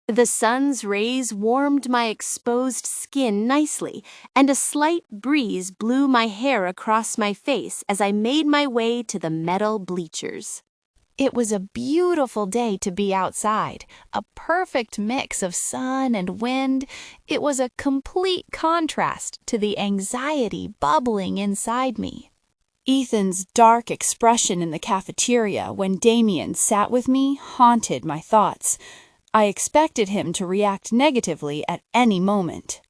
The sun's rays warmed my exposed skin nicely, and a slight breeze blew my hair across my face as I made my way to the metal bleachers. It was a beautiful day to be outside, a perfect mix of sun and wind. It was a complete contrast to the anxiety bubbling inside me. Ethan's dark expression in the cafeteria when Damien sat with me haunted my thoughts. I expected him to react negatively at any moment.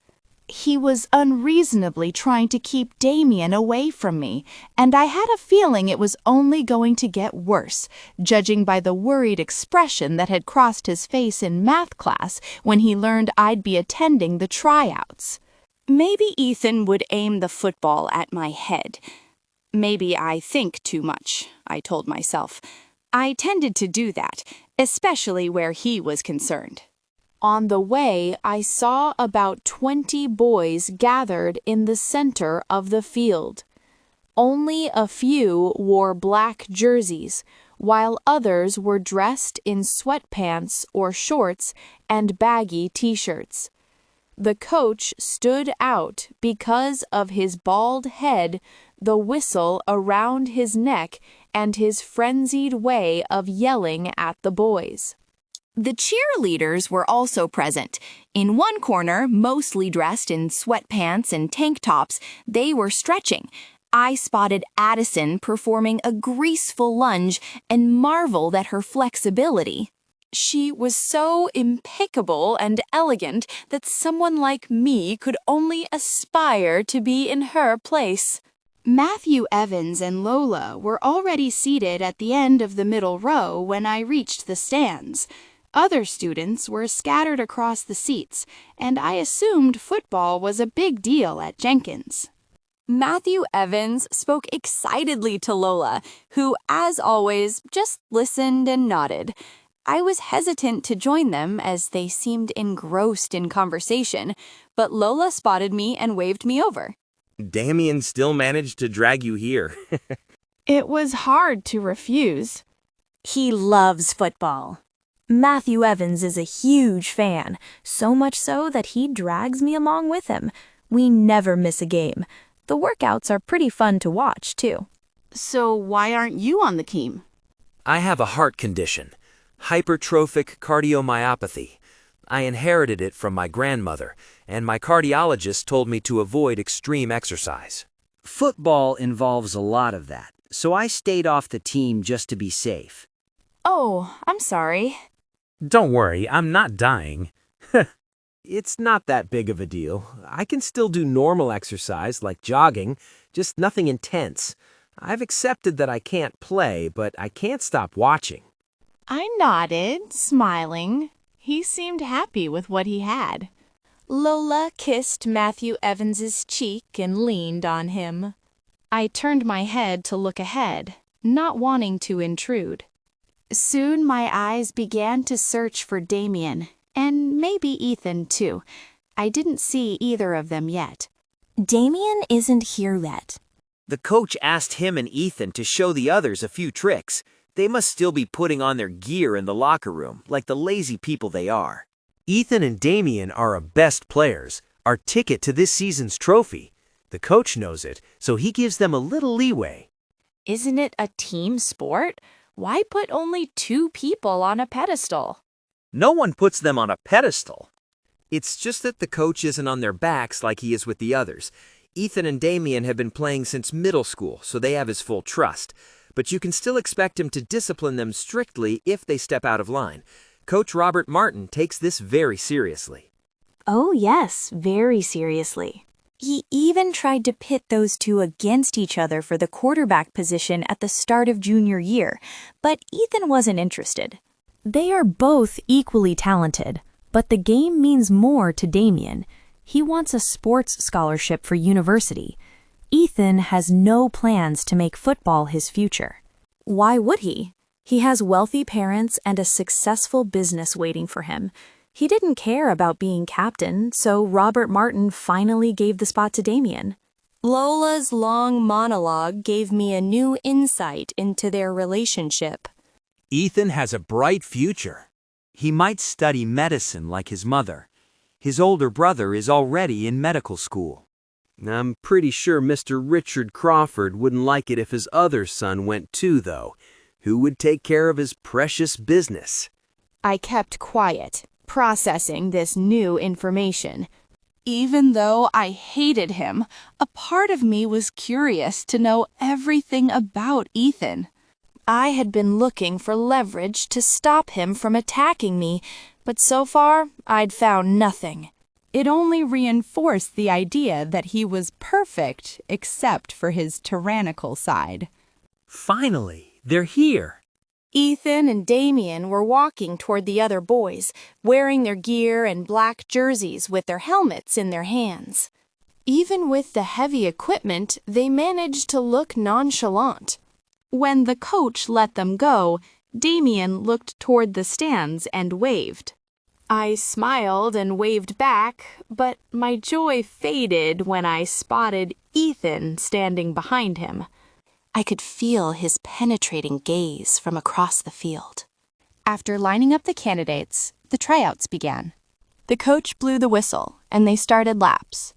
He was unreasonably trying to keep Damien away from me, and I had a feeling it was only going to get worse, judging by the worried expression that had crossed his face in math class when he learned I'd be attending the tryouts. Maybe Ethan would aim the football at my head. Maybe I think too much, I told myself. I tended to do that, especially where he was concerned. On the way, I saw about 20 boys gathered in the center of the field. Only a few wore black jerseys, while others were dressed in sweatpants or shorts and baggy t-shirts. The coach stood out because of his bald head, the whistle around his neck, and his frenzied way of yelling at the boys. The cheerleaders were also present. In one corner, mostly dressed in sweatpants and tank tops, they were stretching. I spotted Addison performing a graceful lunge and marveled at her flexibility. She was so impeccable and elegant that someone like me could only aspire to be in her place. Matthew Evans and Lola were already seated at the end of the middle row when I reached the stands. Other students were scattered across the seats, and I assumed football was a big deal at Jenkins. Matthew Evans spoke excitedly to Lola, who, as always, just listened and nodded. I was hesitant to join them as they seemed engrossed in conversation, but Lola spotted me and waved me over. Damien still managed to drag you here. It was hard to refuse. He loves football. Matthew Evans is a huge fan, so much so that he drags me along with him. We never miss a game. The workouts are pretty fun to watch, too. So why aren't you on the team? I have a heart condition, hypertrophic cardiomyopathy. I inherited it from my grandmother, and my cardiologist told me to avoid extreme exercise. Football involves a lot of that, so I stayed off the team just to be safe. Oh, I'm sorry. Don't worry, I'm not dying. It's not that big of a deal. I can still do normal exercise like jogging, just nothing intense. I've accepted that I can't play, but I can't stop watching. I nodded, smiling. He seemed happy with what he had. Lola kissed Matthew Evans's cheek and leaned on him. I turned my head to look ahead, not wanting to intrude. Soon my eyes began to search for Damien, and maybe Ethan too. I didn't see either of them yet. Damien isn't here yet. The coach asked him and Ethan to show the others a few tricks. They must still be putting on their gear in the locker room, like the lazy people they are. Ethan and Damien are our best players, our ticket to this season's trophy. The coach knows it, so he gives them a little leeway. Isn't it a team sport? Why put only 2 people on a pedestal? No one puts them on a pedestal. It's just that the coach isn't on their backs like he is with the others. Ethan and Damien have been playing since middle school, so they have his full trust. But you can still expect him to discipline them strictly if they step out of line. Coach Robert Martin takes this very seriously. Oh yes, very seriously. He even tried to pit those 2 against each other for the quarterback position at the start of junior year, but Ethan wasn't interested. They are both equally talented, but the game means more to Damien. He wants a sports scholarship for university. Ethan has no plans to make football his future. Why would he? He has wealthy parents and a successful business waiting for him. He didn't care about being captain, so Robert Martin finally gave the spot to Damien. Lola's long monologue gave me a new insight into their relationship. Ethan has a bright future. He might study medicine like his mother. His older brother is already in medical school. I'm pretty sure Mr. Richard Crawford wouldn't like it if his other son went too, though. Who would take care of his precious business? I kept quiet, processing this new information. Even though I hated him, a part of me was curious to know everything about Ethan. I had been looking for leverage to stop him from attacking me, but so far I'd found nothing. It only reinforced the idea that he was perfect except for his tyrannical side. Finally, they're here. Ethan and Damien were walking toward the other boys, wearing their gear and black jerseys with their helmets in their hands. Even with the heavy equipment, they managed to look nonchalant. When the coach let them go, Damien looked toward the stands and waved. I smiled and waved back, but my joy faded when I spotted Ethan standing behind him. I could feel his penetrating gaze from across the field. After lining up the candidates, the tryouts began. The coach blew the whistle, and they started laps.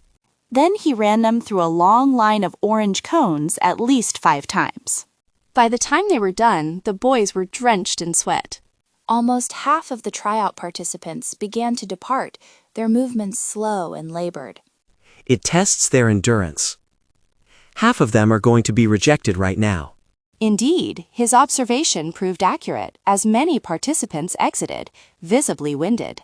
Then he ran them through a long line of orange cones at least 5 times. By the time they were done, the boys were drenched in sweat. Almost half of the tryout participants began to depart, their movements slow and labored. It tests their endurance. Half of them are going to be rejected right now. Indeed, his observation proved accurate, as many participants exited, visibly winded.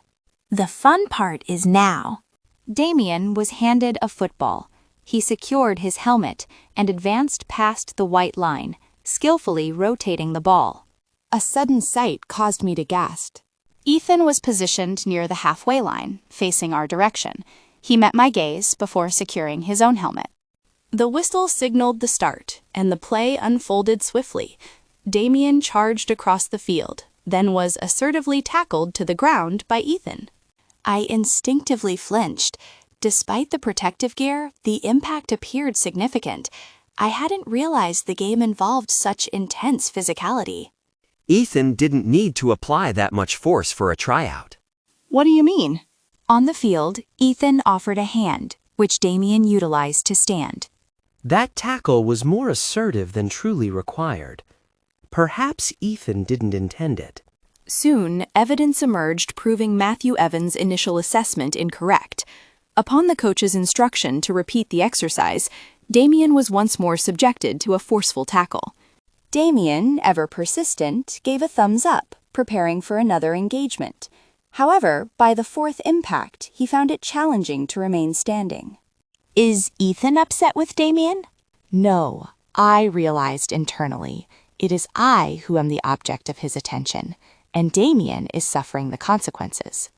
The fun part is now. Damien was handed a football. He secured his helmet and advanced past the white line, skillfully rotating the ball. A sudden sight caused me to gasp. Ethan was positioned near the halfway line, facing our direction. He met my gaze before securing his own helmet. The whistle signaled the start, and the play unfolded swiftly. Damien charged across the field, then was assertively tackled to the ground by Ethan. I instinctively flinched. Despite the protective gear, the impact appeared significant. I hadn't realized the game involved such intense physicality. Ethan didn't need to apply that much force for a tryout. What do you mean? On the field, Ethan offered a hand, which Damien utilized to stand. That tackle was more assertive than truly required. Perhaps Ethan didn't intend it. Soon, evidence emerged proving Matthew Evans' initial assessment incorrect. Upon the coach's instruction to repeat the exercise, Damien was once more subjected to a forceful tackle. Damien, ever persistent, gave a thumbs up, preparing for another engagement. However, by the 4th impact, he found it challenging to remain standing. Is Ethan upset with Damien? No, I realized internally. It is I who am the object of his attention, and Damien is suffering the consequences.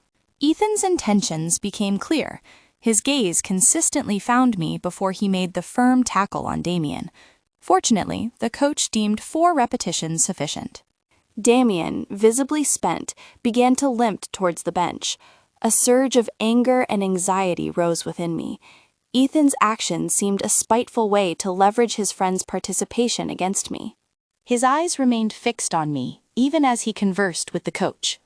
Ethan's intentions became clear. His gaze consistently found me before he made the firm tackle on Damien. Fortunately, the coach deemed 4 repetitions sufficient. Damien, visibly spent, began to limp towards the bench. A surge of anger and anxiety rose within me. Ethan's actions seemed a spiteful way to leverage his friend's participation against me. His eyes remained fixed on me, even as he conversed with the coach.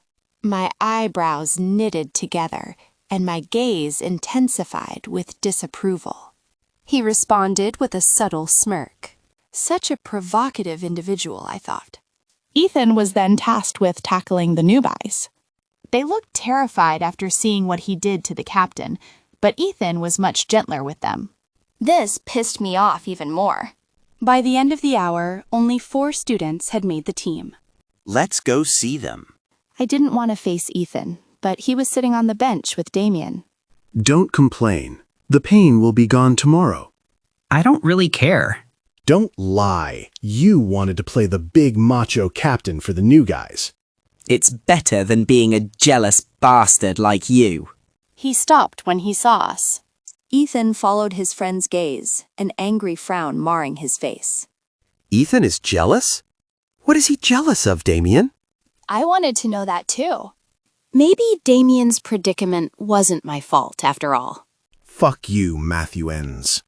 My eyebrows knitted together, and my gaze intensified with disapproval. He responded with a subtle smirk. Such a provocative individual, I thought. Ethan was then tasked with tackling the newbies. They looked terrified after seeing what he did to the captain, but Ethan was much gentler with them. This pissed me off even more. By the end of the hour, only 4 students had made the team. Let's go see them. I didn't want to face Ethan, but he was sitting on the bench with Damien. Don't complain. The pain will be gone tomorrow. I don't really care. Don't lie. You wanted to play the big macho captain for the new guys. It's better than being a jealous bastard like you. He stopped when he saw us. Ethan followed his friend's gaze, an angry frown marring his face. Ethan is jealous? What is he jealous of, Damien? I wanted to know that too. Maybe Damien's predicament wasn't my fault after all. Fuck you, Matthew Enns.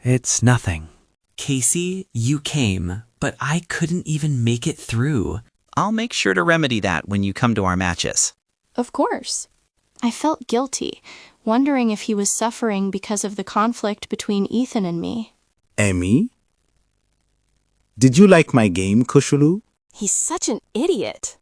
It's nothing. Casey, you came, but I couldn't even make it through. I'll make sure to remedy that when you come to our matches. Of course. I felt guilty, wondering if he was suffering because of the conflict between Ethan and me. Emmy? Did you like my game, Kushulu? He's such an idiot.